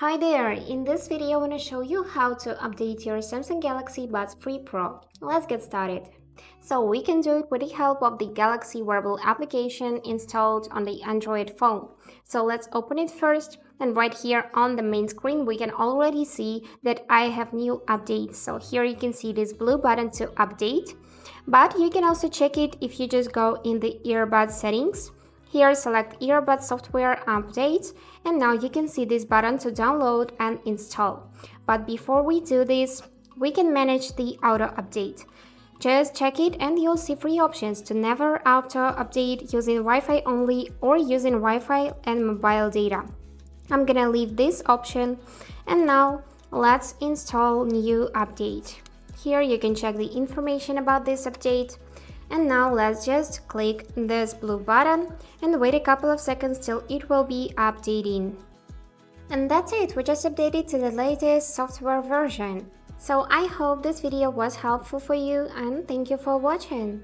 Hi there, in this video I want to show you how to update your Samsung Galaxy Buds 3 Pro. Let's get started. So we can do it with the help of the Galaxy Wearable application installed on the Android phone. So let's open it first, and right here on the main screen we can already see that I have new updates. So here you can see this blue button to update, but you can also check it if you just go in the earbud settings. Here select Earbuds software update, and now you can see this button to download and install. But before we do this, we can manage the auto update. Just check it and you'll see three options to never auto update using Wi-Fi only or using Wi-Fi and mobile data. I'm gonna leave this option, and now let's install new update. Here you can check the information about this update. And now let's just click this blue button and wait a couple of seconds till it will be updating. And that's it, we just updated to the latest software version. So I hope this video was helpful for you, and thank you for watching.